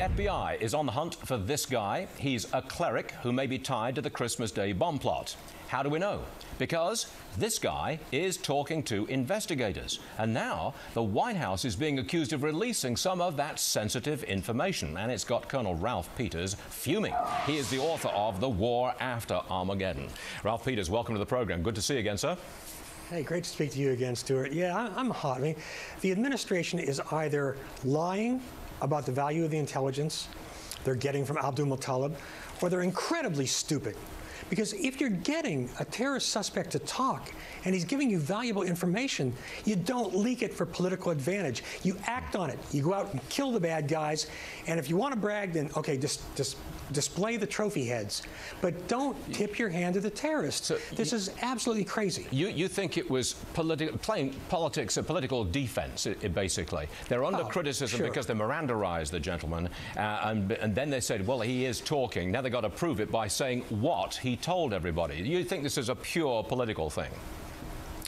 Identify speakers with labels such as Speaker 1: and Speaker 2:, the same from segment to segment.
Speaker 1: FBI is on the hunt for this guy. He's a cleric who may be tied to the Christmas Day bomb plot. How do we know? Because this guy is talking to investigators. And now the White House is being accused of releasing some of that sensitive information. And it's got Colonel Ralph Peters fuming. He is the author of The War After Armageddon. Ralph Peters, welcome to the program. Good to see you again, sir.
Speaker 2: Hey, great to speak to you again, Stuart. Yeah, I'm hot. I mean, the administration is either lying about the value of the intelligence they're getting from Abdul-Muttalib, or they're incredibly stupid. Because if you're getting a terrorist suspect to talk and he's giving you valuable information, you don't leak it for political advantage. You act on it. You go out and kill the bad guys. And if you want to brag, then, okay, just display the trophy heads. But don't tip your hand to the terrorists. So this is absolutely crazy.
Speaker 1: You think it was playing politics, a political defense, basically. They're under criticism because they Mirandaized the gentleman. And then they said, well, he is talking. Now they've got to prove it by saying what he told everybody. You think this is a pure political thing?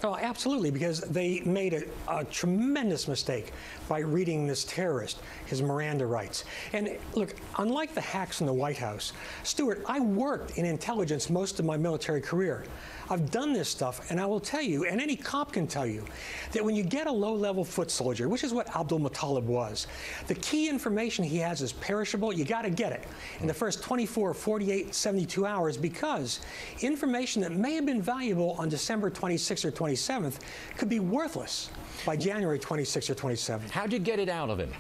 Speaker 2: Oh, absolutely, because they made a tremendous mistake by reading this terrorist his Miranda rights. And look, unlike the hacks in the White House, Stuart, I worked in intelligence most of my military career. I've done this stuff, and I will tell you, and any cop can tell you, that when you get a low-level foot soldier, which is what Abdul-Muttalib was, the key information he has is perishable. You got to get it in the first 24, 48, 72 hours, because information that may have been valuable on December 26th or 27th could be worthless by January 26th or 27th.
Speaker 1: How'd you get it out of him?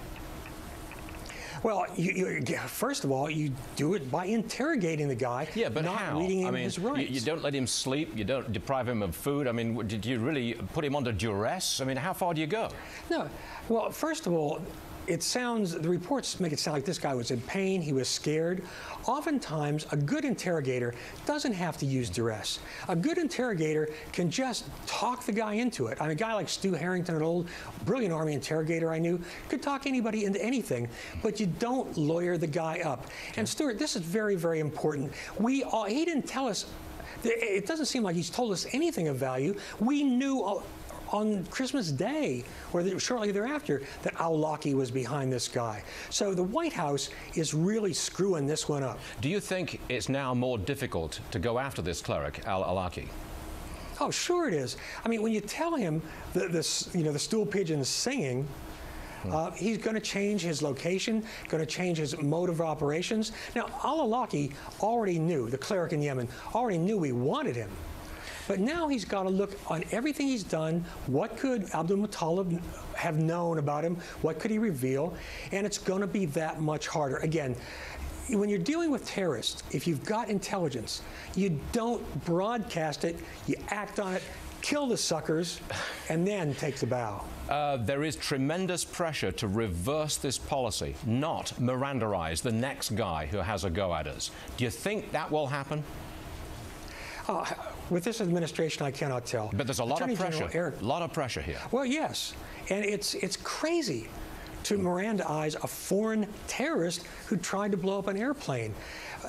Speaker 2: Well, first of all, you do it by interrogating the guy,
Speaker 1: but
Speaker 2: not
Speaker 1: how?
Speaker 2: reading him his rights.
Speaker 1: You don't let him sleep, you don't deprive him of food. I mean, did you really put him under duress? I mean, how far do you go?
Speaker 2: No. Well, first of all, the reports make it sound like this guy was in pain, he was scared. Oftentimes, a good interrogator doesn't have to use duress. A good interrogator can just talk the guy into it. I mean, a guy like Stu Harrington, an old brilliant Army interrogator I knew, could talk anybody into anything, but you don't lawyer the guy up. And Stuart, this is very, very important. He didn't tell us, it doesn't seem like he's told us anything of value. We knew on Christmas Day, or shortly thereafter, that al-Awlaki was behind this guy. So the White House is really screwing this one up.
Speaker 1: Do you think it's now more difficult to go after this cleric, al-Awlaki?
Speaker 2: Oh, sure it is. I mean, when you tell him the stool pigeon's singing, he's going to change his location, going to change his mode of operations. Now, al-Awlaki already knew, the cleric in Yemen, already knew we wanted him. But now he's got to look on everything he's done. What could Abdul-Muttalib have known about him? What could he reveal? And it's going to be that much harder. Again, when you're dealing with terrorists, if you've got intelligence, you don't broadcast it, you act on it, kill the suckers, and then take the bow.
Speaker 1: There is tremendous pressure to reverse this policy, not Mirandaize the next guy who has a go at us. Do you think that will happen?
Speaker 2: With this administration, I cannot tell.
Speaker 1: But there's a lot of pressure. A lot of pressure here.
Speaker 2: Well, yes, and it's crazy to Mirandaize a foreign terrorist who tried to blow up an airplane.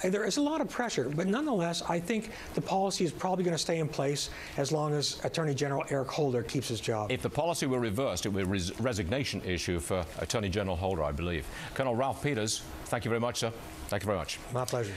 Speaker 2: There is a lot of pressure, but nonetheless, I think the policy is probably going to stay in place as long as Attorney General Eric Holder keeps his job.
Speaker 1: If the policy were reversed, it would be a resignation issue for Attorney General Holder, I believe. Colonel Ralph Peters, thank you very much, sir. Thank you very much.
Speaker 2: My pleasure.